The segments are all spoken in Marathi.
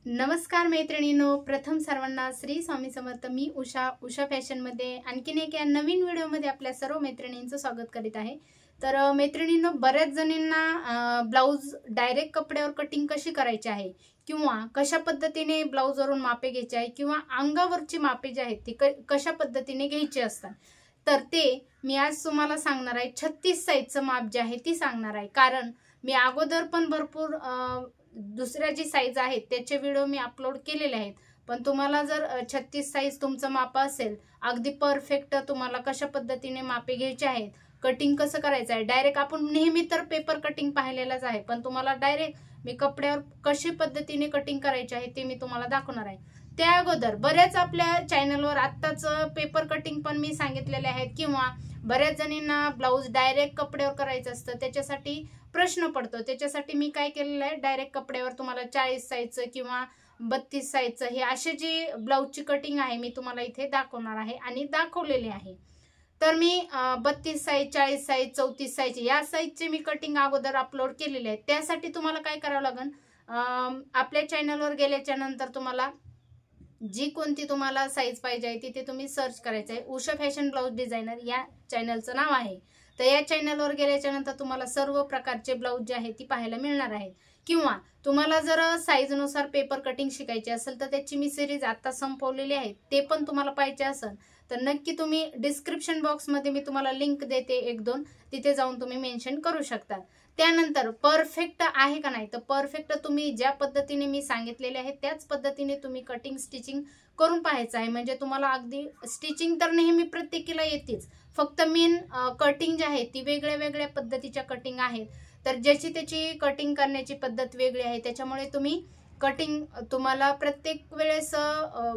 नमस्कार मैत्रिणींनो, प्रथम सर्वांना श्री स्वामी समर्थ। मी उषा फॅशन मध्ये आणखीन एक या नवीन व्हिडिओ मध्ये आपल्या सर्व मैत्रिणींचं स्वागत करीत आहे। तर मैत्रिणींनो, बऱ्याच जणींना ब्लाउज डायरेक्ट कपड्यावर कटिंग कशी करायची आहे किंवा कशा पद्धतीने ब्लाउज वरून मापे घ्यायची आहे किंवा अंगावरची मापे जी आहेत ती कशा पद्धतीने घ्यायची असतात, तर ते मी आज तुम्हाला सांगणार आहे। 36 साईजचं माप जे आहे ती सांगणार आहे, कारण मी अगोदर पण भरपूर दुसऱ्या जी साईज आहेत त्याचे व्हिडिओ मी अपलोड केलेले आहेत। पण तुम्हाला जर 36 साईज तुमचं माप असेल, अगदी परफेक्ट तुम्हाला कशा पद्धतीने मापे घ्यायचे आहेत, कटिंग कसं करायचं आहे, डायरेक्ट आपण नेहमी तर पेपर कटिंग पाहिलेलाच आहे, पण तुम्हाला डायरेक्ट मी कपड्यावर कशी पद्धतीने कटिंग करायची आहे ते मी तुम्हाला दाखवणार आहे। त्या अगोदर बऱ्याच आपल्या चॅनलवर आत्ताच पेपर कटिंग पण मी सांगितलेले आहेत किंवा बऱ्याच जणींना ब्लाउज डायरेक्ट कपड्यावर करायचं असतं, त्याच्यासाठी प्रश्न पडतो। त्याच्यासाठी मी काय केलेलं आहे, डायरेक्ट कपड्यावर तुम्हाला 40 साईजचं किंवा 32 साईजचं हे असे जी ब्लाउजची कटिंग आहे मी तुम्हाला इथे दाखवणार आहे आणि दाखवलेली आहे। तर मी 32 साईज, 40 साईज, 34 साईज या साईजचे मी कटिंग अगोदर अपलोड केलेले आहे। त्यासाठी तुम्हाला काय करावं लागेल, आपल्या चॅनलवर गेल्याच्या नंतर तुम्हाला जी कोणती तुम्हाला साईज पाहिजे आहे तिथे तुम्ही सर्च करायचं आहे। उषा फॅशन ब्लाउज डिझायनर या चॅनलचं नाव आहे। तर या चॅनलवर गेल्याच्या नंतर तुम्हाला सर्व प्रकारचे ब्लाउज जे आहे ती पाहायला मिळणार आहेत। किंवा तुम्हाला जर साईजनुसार पेपर कटिंग शिकायची असेल तर त्याची मी सिरीज आता संपवलेली आहे, ते पण तुम्हाला पाहिजे असेल तर नक्की तुम्ही डिस्क्रिप्शन बॉक्समध्ये मी तुम्हाला लिंक देते 1-2, तिथे जाऊन तुम्ही मेन्शन करू शकता। त्यानंतर परफेक्ट आहे का नाही, तर परफेक्ट तुम्ही ज्या पद्धतीने मी सांगितलेले आहे त्याच पद्धतीने तुम्ही कटिंग स्टिचिंग करून पाहायचं आहे। म्हणजे तुम्हाला अगदी स्टिचिंग तर नेहमी प्रत्येकीला येतेच, फक्त मेन कटिंग जी आहे ती वेगळ्या वेगळ्या पद्धतीच्या कटिंग आहेत। तर ज्याची त्याची कटिंग करण्याची पद्धत वेगळी आहे, त्याच्यामुळे तुम्ही कटिंग तुम्हाला प्रत्येक वेळेस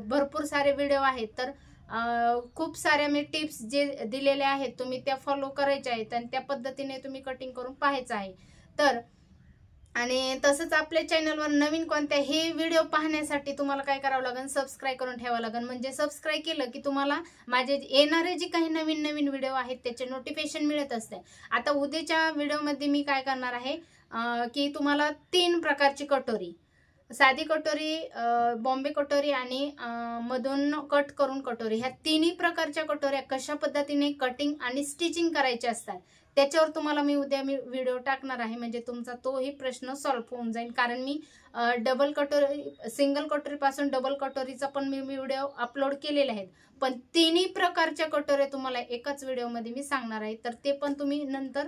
भरपूर सारे व्हिडिओ आहेत, तर खूप साऱ्या मी टिप्स जे दिलेल्या आहेत तुम्ही त्या फॉलो करायच्या आहेत आणि त्या पद्धतीने तुम्ही कटिंग करून पाहायचं आहे। तर आणि तसंच आपल्या चॅनलवर नवीन कोणत्याही व्हिडिओ पाहण्यासाठी तुम्हाला काय करावं लागेल, सबस्क्राईब करून ठेवावं लागेल। म्हणजे सबस्क्राईब केलं की तुम्हाला माझे येणारे जे काही नवीन नवीन व्हिडिओ आहेत त्याचे नोटिफिकेशन मिळत असते। आता उद्याच्या व्हिडिओमध्ये मी काय करणार आहे की तुम्हाला 3 प्रकारची कटोरी, साधी कटोरी, बॉम्बे कटोरी आणि मधून कट करून कटोरी, ह्या तिन्ही प्रकारच्या कटोऱ्या कशा पद्धतीने कटिंग आणि स्टिचिंग करायच्या असतात त्याच्यावर तुम्हाला मी उद्या व्हिडिओ टाकणार आहे। म्हणजे तुमचा तोही प्रश्न सॉल्व्ह होऊन जाईल, कारण मी डबल कटोरी, सिंगल कटोरी पासून डबल कटोरीचा पण मी व्हिडिओ अपलोड केलेले आहेत, पण तिन्ही प्रकारच्या कटोऱ्या तुम्हाला एकाच व्हिडिओमध्ये मी सांगणार आहे। तर ते पण तुम्ही नंतर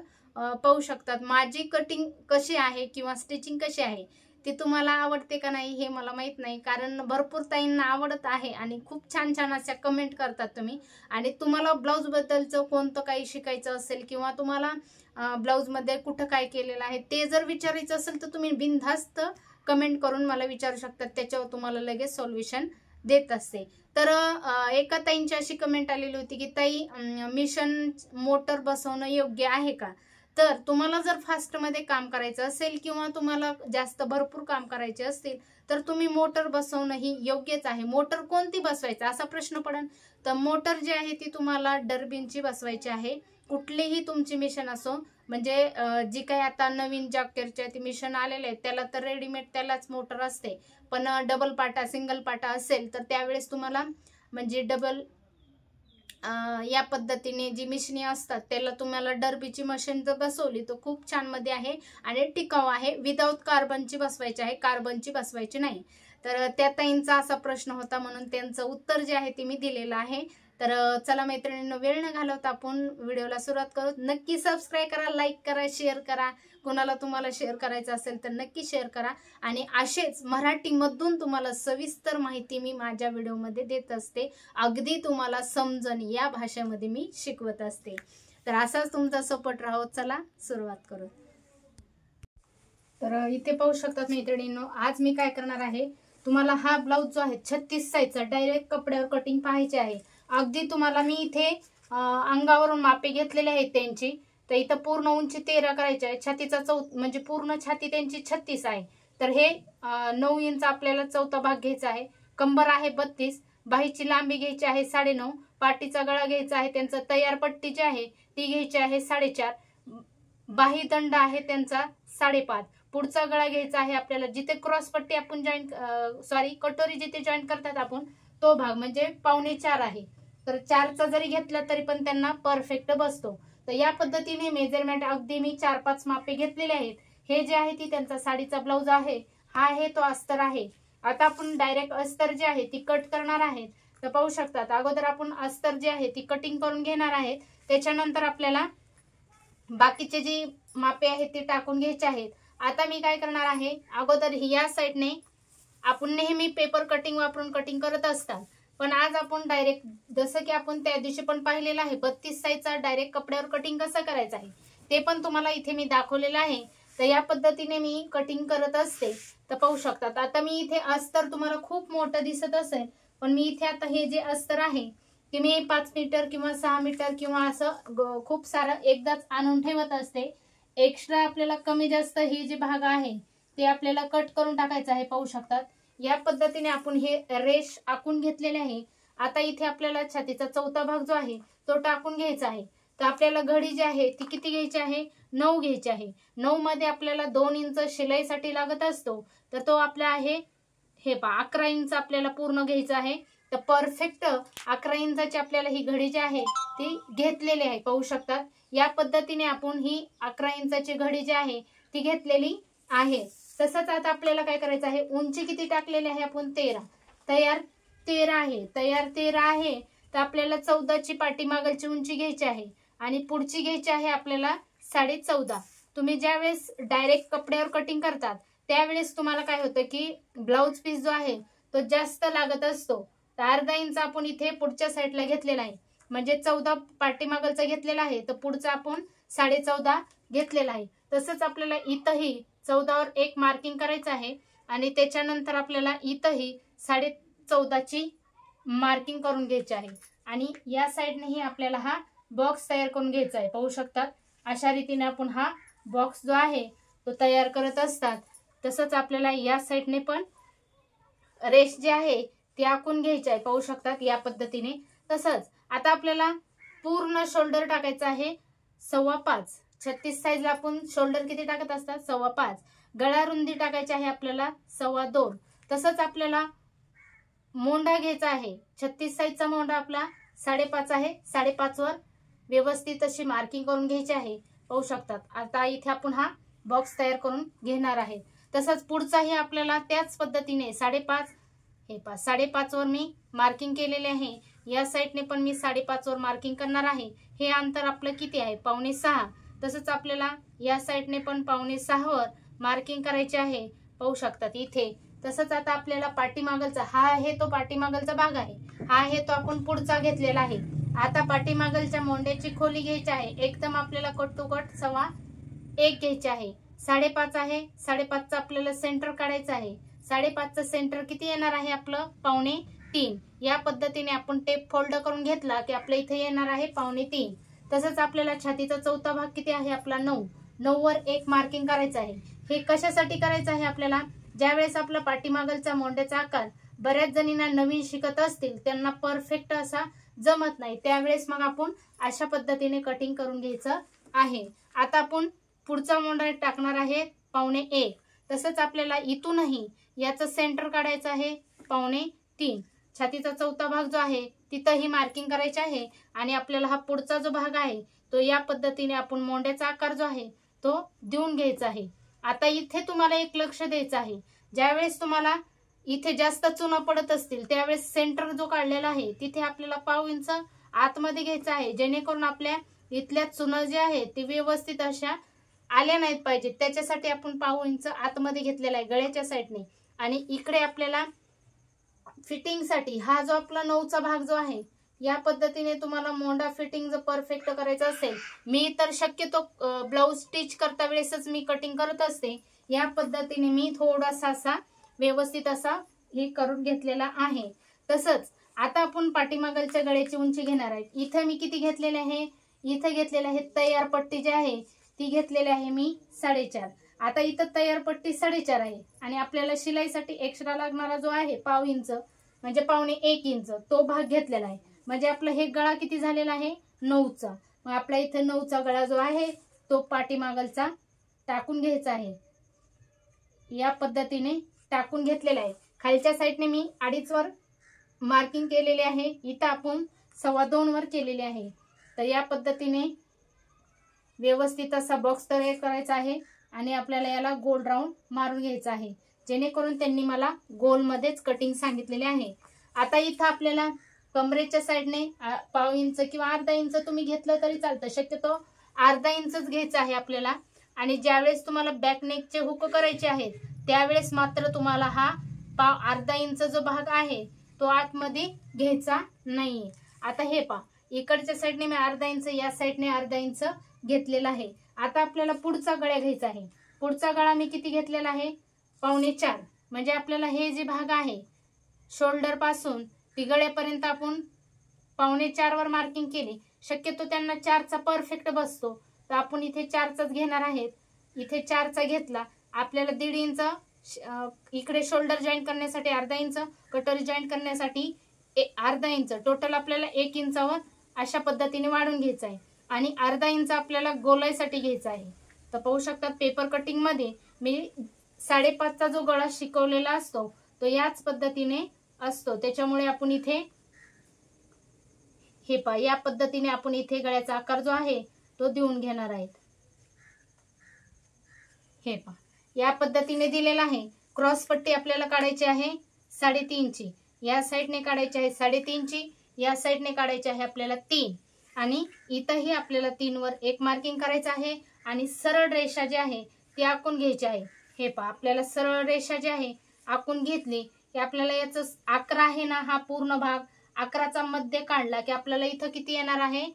पाहू शकतात। माझी कटिंग कशी आहे किंवा स्टिचिंग कशी आहे ती तुम्हाला आवडते का नाही हे मला माहित नाही, कारण भरपूर ताईंना आवडत आहे आणि खूप छान छान अशा कमेंट करतात तुम्ही। आणि तुम्हाला ब्लाउज बद्दलचं कोणतं काही शिकायचं असेल किंवा तुम्हाला ब्लाउज मध्ये कुठं काय केलेलं आहे ते जर विचारायचं असेल तर तुम्ही बिनधास्त कमेंट करून मला विचारू शकतात, त्याच्यावर तुम्हाला लगेच सॉल्युशन देत असते। तर एका ताईंची अशी कमेंट आलेली होती की ताई, मिशन मोटर बसवणं योग्य आहे का? तर तुम्हाला जर फास्ट मध्ये काम करायचं असेल किंवा तुम्हाला जास्त भरपूर काम करायचे असतील तर तुम्ही मोटर बसवणं ही योग्यच आहे। मोटर कोणती बसवायचं असा प्रश्न पडेल, तर मोटर जी आहे ती तुम्हाला डर्बिनची बसवायची आहे। कुठलीही तुमची मिशन असो, म्हणजे जी काही आता नवीन जॉकेटच्या ती मिशन आलेले आहेत त्याला तर रेडीमेड त्यालाच मोटर असते, पण डबल पाटा, सिंगल पाटा असेल तर त्यावेळेस तुम्हाला म्हणजे डबल या पद्धतीने जी मिशनी असतात त्याला तुम्हाला डर्बीची मशीन जर बसवली तर खूप छान मध्ये आहे आणि टिकाऊ आहे। विदाउट कार्बनची बसवायची आहे, कार्बनची बसवायची नाही। तर त्या ताईंचा असा प्रश्न होता, म्हणून त्यांचं उत्तर जे आहे ते मी दिलेलं आहे। तर चला मैत्रिणींनो, वेळ न घालवता आपण व्हिडिओला सुरुवात करू। नक्की सबस्क्राईब करा, लाईक करा, शेअर करा। कोणाला तुम्हाला शेअर करायचं असेल तर नक्की शेअर करा। आणि असेच मराठीमधून तुम्हाला सविस्तर माहिती मी माझ्या व्हिडिओमध्ये देत असते, अगदी तुम्हाला समजन या भाषेमध्ये मी शिकवत असते। तर असाच तुमचा सपोर्ट राहो। चला सुरुवात करू। तर इथे पाहू शकतात मैत्रिणींनो, आज मी काय करणार आहे, तुम्हाला हा ब्लाउज जो आहे 36 साईजचा डायरेक्ट कपड्यावर कटिंग पाहायची आहे। अगदी तुम्हाला मी इथे अंगावरून मापे घेतलेले आहेत त्यांची। तर इथं पूर्ण उंची 13 करायची आहे, छातीचा म्हणजे पूर्ण छाती त्यांची 36 आहे। तर हे 9 इंच आपल्याला चौथा भाग घ्यायचा आहे। कंबर आहे 32, बाहीची लांबी घ्यायची आहे 9.5, पाठीचा गळा घ्यायचा आहे, त्यांचा तयार पट्टी जी आहे ती घ्यायची आहे 4.5, बाही दंड आहे त्यांचा 5.5, पुढचा गळा घ्यायचा आहे आपल्याला, जिथे क्रॉस पट्टी आपण कटोरी जिथे जॉईंट करतात आपण तो भाग, म्हणजे 4.25 आहे, तर 4चा जरी घेतला तरी पण त्यांना परफेक्ट बसतो. तर या पद्धतीने मेजरमेंट अगदी मी 4-5 मापे घेतलेले आहेत. हे जे आहे ती त्यांचा साडीचा ब्लाउज आहे, हा आहे तो अस्तर आहे. आता आपण डायरेक्ट अस्तर जे आहे ती कट करणार आहेत. तर पाहू शकतात अगोदर आपण अस्तर जे आहे ती कटिंग करून घेणार आहेत, त्याच्यानंतर आपल्याला बाकीचे जी मापे आहेत ती टाकून घ्यायचे आहेत. आता मी काय करणार आहे, अगोदर या साईडने आपण नेहमी पेपर कटिंग वापरून कटिंग करत असतात, पण आज आपण डायरेक्ट जसं की आपण त्या दिवशी पण पाहिलेलं आहे 32 साईजचा डायरेक्ट कपड्यावर कटिंग कसं करायचं आहे ते पण तुम्हाला इथे मी दाखवलेलं आहे. तर या पद्धतीने मी कटिंग करत असते. तर पाहू शकतात आता मी इथे अस्तर तुम्हाला खूप मोठं दिसत असेल, पण मी इथे आता हे जे अस्तर आहे ते मी 5 मीटर किंवा 6 मीटर किंवा असं खूप सारं एकदाच आणून ठेवत असते. एक्स्ट्रा आपल्याला कमी जास्त ही जे भाग आहे ते आपल्याला कट करून टाकायचं आहे. पाहू शकतात या पद्धतीने आपण हे रेष आखून घेतलेले आहे. आता इथे आपल्याला छातीचा चौथा भाग जो आहे तो टाकून घ्यायचा आहे. तर आपल्याला घडी जी आहे ती किती घ्यायची आहे, 9 घ्यायची आहे. 9 मध्ये आपल्याला 2 इंच शिलाईसाठी लागत असतो, तर तो आपला आहे हे 11 इंच आपल्याला पूर्ण घ्यायचा आहे. तर परफेक्ट 11 इंचाची आपल्याला ही घडी जी आहे ती घेतलेली आहे. पाहू शकतात या पद्धतीने आपण ही 11 इंचाची घडी जी आहे ती घेतलेली आहे. तसंच आता आपल्याला काय करायचं आहे, उंची किती टाकलेली आहे आपण 13, तयार 13 आहे, तयार 13 आहे. तर आपल्याला 14ची पाठीमागची उंची घ्यायची आहे आणि पुढची घ्यायची आहे आपल्याला 14.5. तुम्ही ज्यावेळेस डायरेक्ट कपड्यावर कटिंग करतात त्यावेळेस तुम्हाला काय होतं की ब्लाउज पीस जो आहे तो जास्त लागत असतो. तर अर्धा इंच आपण इथे पुढच्या साईडला घेतलेला आहे, म्हणजे 14 पाठीमागचा घेतलेला आहे, तर पुढचा आपण 14.5 घेतलेला आहे. तसंच आपल्याला इथंही 14वर एक मार्किंग करायचं आहे आणि त्याच्यानंतर आपल्याला इथंही 14.5ची मार्किंग करून घ्यायची आहे आणि या साईडनेही आपल्याला हा बॉक्स तयार करून घ्यायचा आहे. पाहू शकतात अशा रीतीने आपण हा बॉक्स जो आहे तो तयार करत असतात. तसंच आपल्याला या साईडने पण रेष जी आहे ती आखून घ्यायची आहे. पाहू शकतात या पद्धतीने. तसंच आता आपल्याला पूर्ण शोल्डर टाकायचं आहे 5.25. 36 साईजला आपण शोल्डर किती टाकत असतात, 5.25. गळा रुंदी टाकायची आहे आपल्याला 2.25. तसंच आपल्याला मोंढा घ्यायचा आहे, 36 साईजचा मोंढा आपला 5.5 आहे. 5.5 वर व्यवस्थित अशी मार्किंग करून घ्यायची आहे. पाहू शकतात आता इथे आपण हा बॉक्स तयार करून घेणार आहे. तसंच पुढचाही आपल्याला त्याच पद्धतीने 5.5 हे 5.5 वर मी मार्किंग केलेले आहे. या साईडने पण मी 5.5 वर मार्किंग करणार आहे. हे अंतर आपलं किती आहे, 5.25. तसंच आपल्याला या साईडने पण 5.25 वर मार्किंग करायचे आहे. पाहू शकतात इथे. तसंच आता आपल्याला पाठीमागलचा हा आहे तो पाठीमागलचा भाग आहे, हा आहे तो आपण पुढचा घेतलेला आहे. आता पाठीमागलच्या मोंड्याची खोली घ्यायची आहे, एकदम आपल्याला कट टू कट 1.25 घ्यायची आहे. 5.5 आहे, 5.5चा आपल्याला सेंटर काढायचं आहे. 5.5चं सेंटर किती येणार आहे आपलं, 2.25. या पद्धतीने आपण टेप फोल्ड करून घेतला की आपल्या इथे येणार आहे 2.25. तसंच आपल्याला छातीचा चौथा भाग किती आहे आपला 9 वर एक मार्किंग करायचं आहे. हे कशासाठी करायचं आहे आपल्याला, ज्यावेळेस आपला पाठीमागलचा मोंड्याचा आकार बऱ्याच जणींना नवीन शिकत असतील त्यांना परफेक्ट असा जमत नाही, त्यावेळेस मग आपण अशा पद्धतीने कटिंग करून घ्यायचं आहे. आता आपण पुढचा मोंडा टाकणार आहे 1.25. तसंच आपल्याला इथूनही याचं सेंटर काढायचं आहे 2.25. छातीचा चौथा भाग जो आहे तिथंही मार्किंग करायचे आहे आणि आपल्याला हा पुढचा जो भाग आहे तो या पद्धतीने आपण मोंड्याचा आकार जो आहे तो देऊन घ्यायचा आहे. आता इथे तुम्हाला एक लक्ष द्यायचं आहे, ज्यावेळेस तुम्हाला इथे जास्त चुना पडत असतील त्यावेळेस सेंटर जो काढलेला आहे तिथे आपल्याला 1.5 इंच आतमध्ये घ्यायचं आहे, जेणेकरून आपल्या इथल्या चुना जे आहे ते व्यवस्थित अशा आल्या नाहीत पाहिजे. त्याच्यासाठी आपण 1.5 इंच आतमध्ये घेतलेला आहे गळ्याच्या साईडने. आणि इकडे आपल्याला फिटिंगसाठी हा जो आपला 9चा भाग जो आहे या पद्धतीने तुम्हाला मोंडा फिटिंग जर परफेक्ट करायचं असेल, मी तर शक्यतो ब्लाउज स्टिच करता वेळेसच मी कटिंग करत असते. या पद्धतीने मी थोडासा असा व्यवस्थित असा हे करून घेतलेला आहे. तसंच आता आपण पाठीमागलच्या गळ्याची उंची घेणार आहे. इथे मी किती घेतलेले आहे, इथे घेतलेले आहे तयार पट्टी जी आहे ती घेतलेली आहे मी 4.5. आता इथं तयार पट्टी 4.5 आहे आणि आपल्याला शिलाईसाठी एक्स्ट्रा लागणारा जो आहे 1.5 इंच म्हणजे 1.25 इंच तो भाग घेतलेला आहे. म्हणजे आपलं हे गळा किती झालेला आहे 9चा. मग आपल्या इथे 9चा गळा जो आहे तो पाठीमागलचा टाकून घ्यायचा आहे. या पद्धतीने टाकून घेतलेला आहे। खालच्या साईडने मी 2.5 वर मार्किंग केलेले आहे, इथं आपण 2.25 वर केलेले आहे। तर या पद्धतीने व्यवस्थित असा बॉक्स तयार करायचा आहे आणि आपल्याला याला गोल राऊंड मारून घ्यायचा आहे, जेणेकरून त्यांनी मला गोल मध्येच कटिंग सांगितलेले आहे। आता इथं आपल्याला कमरेच्या साईडने 1/2 इंच किंवा अर्धा इंच तुम्ही घेतलं तरी चालतं, शक्यतो अर्धा इंचच घ्यायचं आहे आपल्याला। आणि ज्यावेळेस तुम्हाला बॅक नेकचे हुक करायचे आहेत त्यावेळेस मात्र तुम्हाला हा अर्धा इंच जो भाग आहे तो आतमध्ये घ्यायचा नाही। आता हे पहा, इकडच्या साईडने मी अर्धा इंच, या साईडने अर्धा इंच घेतलेला आहे। आता आपल्याला पुढचा गळा घ्यायचा आहे। पुढचा गळा मी किती घेतलेला आहे? 4.25। म्हणजे आपल्याला हे जे भाग आहे शोल्डर पासून ती गळ्यापर्यंत आपण 4.25 वर मार्किंग केली। शक्यतो त्यांना 4चा परफेक्ट बसतो, तर आपण इथे 4चाच घेणार आहेत। इथे 4चा घेतला, आपल्याला 1.5 इंच इकडे शोल्डर जॉईंट करण्यासाठी, अर्धा इंच कटोरी जॉईंट करण्यासाठी अर्धा इंच, टोटल आपल्याला 1 इंचावर अशा पद्धतीने वाढून घ्यायचं आहे। आणि अर्धा इंच आपल्याला गोलाईसाठी घ्यायचा आहे। तर पाहू शकतात पेपर कटिंग मध्ये मी 5.5चा जो गळा शिकवलेला असतो तो याच पद्धतीने असतो, त्याच्यामुळे आपण इथे हे पहा, या पद्धतीने आपण इथे गळ्याचा आकार जो आहे तो देऊन घेणार आहेत। हे पहा, या पद्धतीने दिलेला आहे। क्रॉस पट्टी आपल्याला काढायची आहे 3.5 ची, या साईडने काढायची आहे 3.5 ची, या साईडने काढायची आहे आपल्याला 3, आणि इथंही आपल्याला 3 वर एक मार्किंग करायचं आहे आणि सरळ रेषा जी आहे ती आखून घ्यायची आहे। हे पहा, आपल्याला सरळ रेषा जी आहे आखून घेतली की आपल्याला याचं 11 आहे ना, हा पूर्ण भाग 11चा मध्य काढला की आपल्याला इथं किती येणार आहे?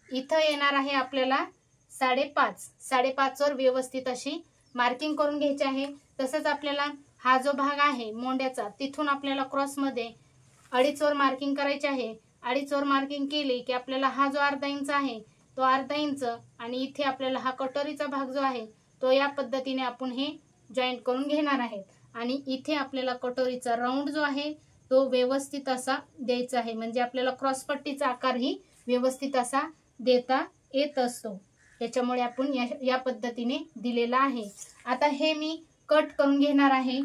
इथं येणार आहे आपल्याला 5.5। 5.5 वर व्यवस्थित अशी मार्किंग करून घ्यायची आहे। तसंच आपल्याला हा जो भाग आहे मोंड्याचा, तिथून आपल्याला क्रॉस मध्ये 2.5 वर मार्किंग करायचे आहे। 2.5 वर मार्किंग केली की आपल्याला हा जो अर्धा इंच आहे तो अर्धा इंच, आणि इथे आपल्याला हा कटोरीचा भाग जो आहे तो या पद्धतीने आपण हे जॉईंट करून घेणार आहे। आणि इथे आपल्याला कटोरीचा राऊंड जो आहे तो व्यवस्थित असा द्यायचा आहे, म्हणजे आपल्याला क्रॉस पट्टीचा आकार ही व्यवस्थित असा देता येत असतो, त्याच्यामुळे आपण या पद्धतीने दिलेला आहे। आता हे मी कट करून घेणार आहे।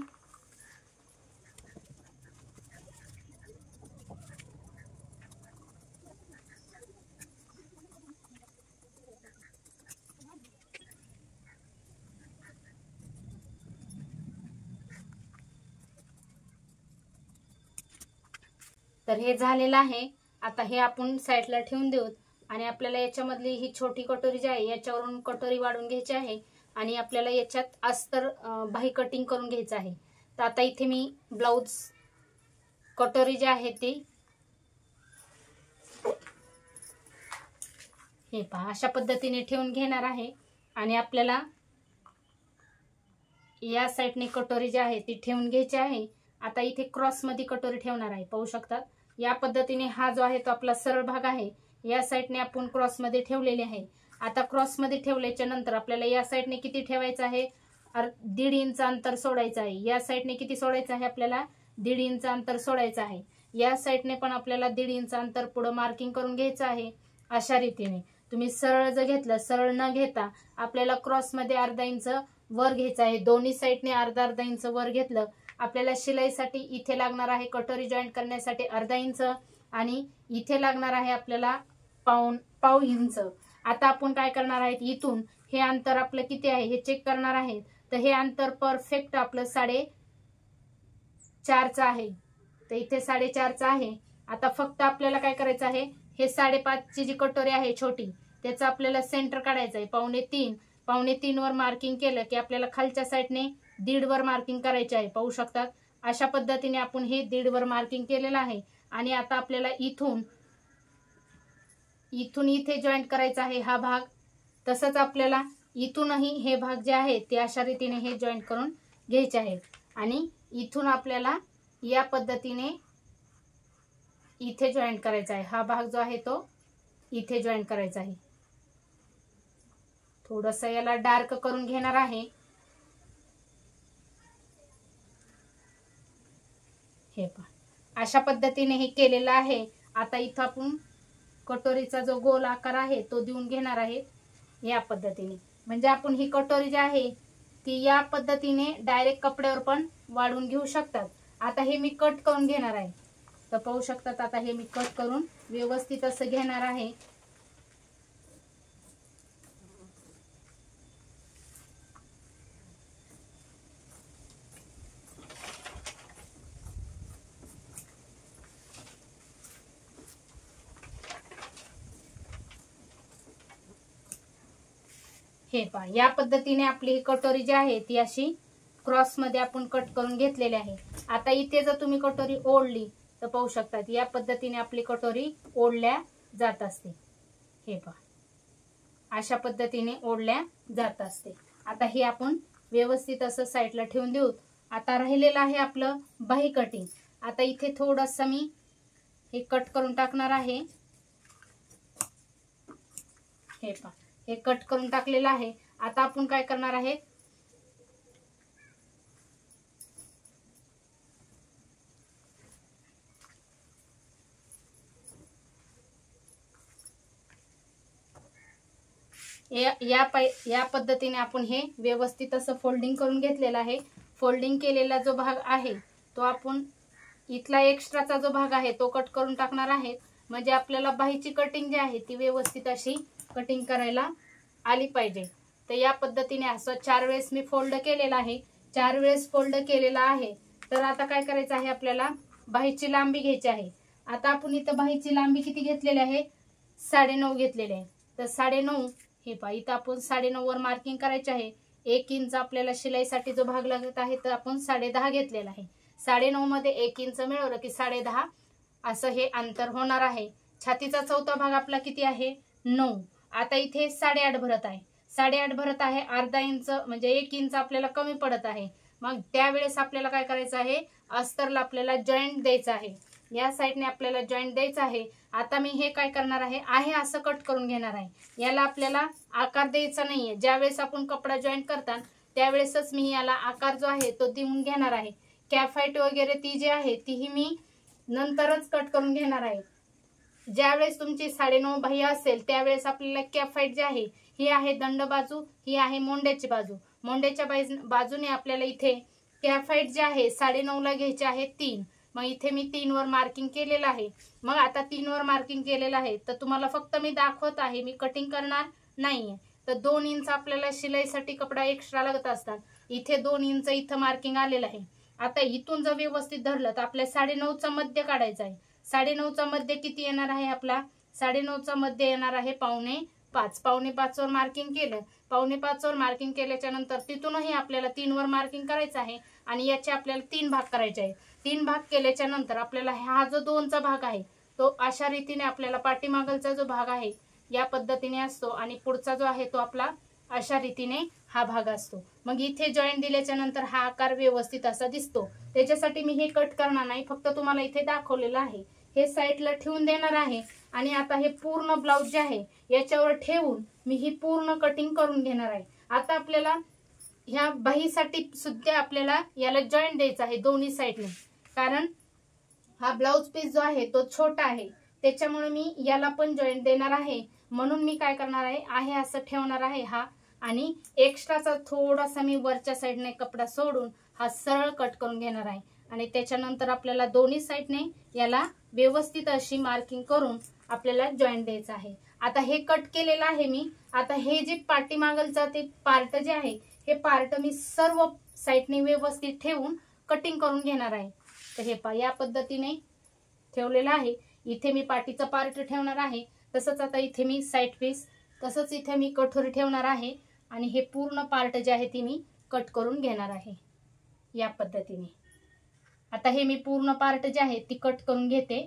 तर हे झालेलं आहे। आता हे आपण साईडला ठेवून देऊ आणि आपल्याला याच्यामधली ही छोटी कटोरी जी आहे याच्यावरून कटोरी वाढून घ्यायची आहे आणि आपल्याला याच्यात अस्तर बाही कटिंग करून घ्यायचं आहे। तर आता इथे मी ब्लाउज कटोरी जी आहे ती हे पहा अशा पद्धतीने ठेवून घेणार आहे आणि आपल्याला या साईडने कटोरी जी आहे ती ठेवून घ्यायची आहे। आता इथे क्रॉस मध्ये कटोरी ठेवणार आहे, पाहू शकतात। या पद्धतीने हा जो आहे तो आपला सरळ भाग आहे, या साईडने आपण क्रॉस मध्ये ठेवलेले आहे। आता क्रॉस मध्ये ठेवल्याच्या नंतर आपल्याला या साईडने किती ठेवायचं आहे? 1.5 इंच अंतर सोडायचं आहे। या साईडने किती सोडायचं आहे? आपल्याला 1.5 इंच अंतर सोडायचं आहे। या साईडने पण आपल्याला 1.5 इंच अंतर पुढे मार्किंग करून घ्यायचं आहे। अशा रीतीने तुम्ही सरळ जर घेतलं, सरळ न घेता आपल्याला क्रॉस मध्ये अर्धा इंच वर घ्यायचं आहे। दोन्ही साईडने अर्धा इंच वर घेतलं, आपल्याला शिलाईसाठी इथे लागणार आहे, कटोरी जॉईंट करण्यासाठी अर्धा इंच, आणि इथे लागणार आहे आपल्याला 1.5 इंच। आता आपण काय करणार आहे, इथून हे अंतर आपलं किती आहे हे चेक करणार आहे। तर हे अंतर परफेक्ट आपलं 4.5चं आहे, तर इथे 4.5चं आहे। आता फक्त आपल्याला काय करायचं आहे, हे 5.5ची जी कटोरी आहे छोटी त्याचं आपल्याला सेंटर काढायचं आहे। 2.25 वर मार्किंग केलं की आपल्याला खालच्या साईडने 1.5 वर मार्किंग करायचे आहे, पाहू शकतात। अशा पद्धतीने आपण हे 1.5 वर मार्किंग केलेलं आहे। आणि आता आपल्याला इथून इथे जॉईंट करायचा आहे हा भाग। तसंच आपल्याला इथूनही हे भाग जे आहे ते अशा रीतीने हे जॉईंट करून घ्यायचे आहे आणि इथून आपल्याला या पद्धतीने इथे जॉईंट करायचा आहे। हा भाग जो आहे तो इथे जॉईंट करायचा आहे। थोडंसं याला डार्क करून घेणार आहे। हे पहा अशा पद्धतीने हे केलेलं आहे। आता इथं आपण कटोरीचा जो गोल आकार आहे तो देऊन घेणार आहे या पद्धतीने। म्हणजे आपण ही कटोरी जी आहे ती या पद्धतीने डायरेक्ट कपड्यावर पण वाढवून घेऊ शकतात. आता हे मी कट करून घेणार आहे. तर पाहू शकतात आता हे मी कट करून व्यवस्थित असं घेणार आहे. हे पहा, या पद्धतीने आपली ही कटोरी जी आहे ती अशी क्रॉस मध्ये आपण कट करून घेतलेली आहे. आता इथे जर तुम्ही कटोरी ओढली तर पाहू शकतात या पद्धतीने आपली कटोरी ओढल्या जात असते. हे पहा, अशा पद्धतीने ओढल्या जात असते. आता हे आपण व्यवस्थित असं साईडला ठेवून देऊ. आता राहिलेलं आहे आपलं बाही कटिंग. आता इथे थोडंसं मी हे कट करून टाकणार आहे. हे पहा, हे कट करून टाकलेलं आहे. आता आपण काय करणार आहे, या पद्धतीने आपण हे व्यवस्थित असं फोल्डिंग करून घेतलेलं आहे. फोल्डिंग केलेला जो भाग आहे तो आपण इथला एक्स्ट्राचा जो भाग आहे तो कट करून टाकणार आहे. म्हणजे आपल्याला बाहीची कटिंग जी आहे ती व्यवस्थित अशी कटिंग करायला आली पाहिजे. तर या पद्धतीने असं 4 वेळेस मी फोल्ड केलेला आहे. 4 वेळेस फोल्ड केलेला आहे. तर आता काय करायचं आहे, आपल्याला बाहीची लांबी घ्यायची आहे. आता आपण इथं बाहीची लांबी किती घेतलेली आहे, 9.5 घेतलेली आहे. तर 9.5 हे पहा, इथं आपण 9.5 वर मार्किंग करायचे आहे. 1 इंच आपल्याला शिलाईसाठी जो भाग लागत आहे तर आपण 10.5 घेतलेला आहे. 9.5 मध्ये 1 इंच मिळवलं की 10.5 असं हे अंतर होणार आहे. छातीचा चौथा भाग आपला किती आहे, 9. आता इथे 8.5 भरत आहे. 8.5 भरत आहे, अर्धा इंच म्हणजे 1 इंच आपल्याला कमी पडत आहे. मग त्यावेळेस आपल्याला काय करायचं आहे, अस्तरला आपल्याला जॉईंट द्यायचा आहे. या साईडने आपल्याला जॉईंट द्यायचा आहे. आता मी हे काय करणार आहे असं कट करून घेणार आहे. याला आपल्याला आकार द्यायचा नाहीये. ज्यावेळेस आपण कपडा जॉईंट करतात त्यावेळेसच मी याला आकार जो आहे तो देऊन घेणार आहे. कॅफाईट वगैरे ती जी आहे तीही मी नंतरच कट करून घेणार आहे. ज्यावेळेस तुमची 9.5 बाही असेल त्यावेळेस आपल्याला कॅफाईट जी आहे ही आहे दंड बाजू, ही आहे मोंड्याची बाजू. मोंड्याच्या बाजूने आपल्याला इथे कॅफाईट जे आहे 9.5 ला घ्यायचे आहे 3. मग इथे मी 3 वर मार्किंग केलेलं आहे. मग आता 3 वर मार्किंग केलेलं आहे तर तुम्हाला फक्त मी दाखवत आहे, मी कटिंग करणार नाहीये. तर 2 इंच आपल्याला शिलाईसाठी कपडा एक्स्ट्रा लागत असतात. इथे 2 इंच इथं मार्किंग आलेलं आहे. आता इथून जर व्यवस्थित धरलं तर आपल्या 9.5चा मध्य काढायचा आहे. 9.5चा मध्य किती येणार आहे आपला, 9.5चा मध्य येणार आहे 4.5. 4.5 वर मार्किंग केलं. 4.5 वर मार्किंग केल्याच्या नंतर तिथूनही आपल्याला 3 वर मार्किंग करायचं आहे आणि याचे आपल्याला 3 भाग करायचे आहे. 3 भाग केल्याच्या नंतर आपल्याला हा जो 2चा भाग आहे तो अशा रीतीने आपल्याला पाठीमागलचा जो भाग आहे या पद्धतीने असतो आणि पुढचा जो आहे तो आपला अशा रीतीने हा भाग असतो. मग इथे जॉईंट दिल्याच्या नंतर हा आकार व्यवस्थित असा दिसतो. त्याच्यासाठी मी हे कट करणार नाही, फक्त तुम्हाला इथे दाखवलेलं आहे. हे साईडला ठेवून देणार आहे आणि आता हे पूर्ण ब्लाउज जे आहे याच्यावर ठेवून मी ही पूर्ण कटिंग करून घेणार आहे. आता आपल्याला ह्या बाहीसाठी सुद्धा आपल्याला याला जॉईंट द्यायचा आहे दोन्ही साईडने. कारण हा ब्लाउज पीस जो आहे तो छोटा आहे त्याच्यामुळे मी याला पण जॉईंट देणार आहे. म्हणून मी काय करणार आहे असं ठेवणार आहे हा आणि एक्स्ट्राचा थोडासा मी वरच्या साईडने कपडा सोडून हा सरळ कट करून घेणार आहे. आणि त्याच्यानंतर आपल्याला दोन्ही साईडने याला व्यवस्थित अशी मार्किंग करून आपल्याला जॉईंट द्यायचं आहे. आता हे कट केलेलं आहे मी. आता हे जे पाठीमागलचा ते पार्ट जे आहे हे पार्ट मी सर्व साईडने व्यवस्थित ठेवून कटिंग करून घेणार आहे. तर हे पहा, या पद्धतीने ठेवलेलं आहे. इथे मी पाठीचा पार्ट ठेवणार आहे, तसंच आता इथे मी साईड पीस, तसंच इथे मी कटोरी ठेवणार आहे आणि हे पूर्ण पार्ट जे आहे ती मी कट करून घेणार आहे या पद्धतीने. आता हे मी पूर्ण पार्ट जे आहे ती कट करून घेते.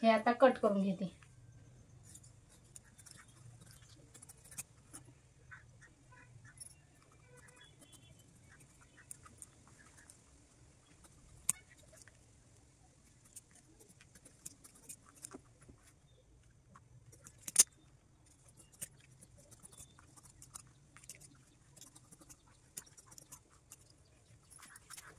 हे आता कट करून घेते.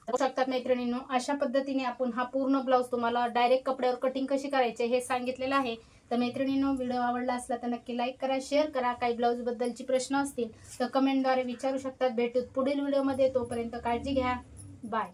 बघू शकतात मैत्रिणींनो, अशा पद्धतीने आपण हा पूर्ण ब्लाऊज तुम्हाला डायरेक्ट कपड्यावर कटिंग कशी करायची हे सांगितलेलं आहे. तर मैत्रिणींनो, व्हिडिओ आवडला असला तर नक्की लाईक करा, शेअर करा. काही ब्लाऊज बद्दलची प्रश्न असतील तर कमेंटद्वारे विचारू शकतात. भेटूत पुढील व्हिडिओमध्ये. तोपर्यंत काळजी घ्या. बाय.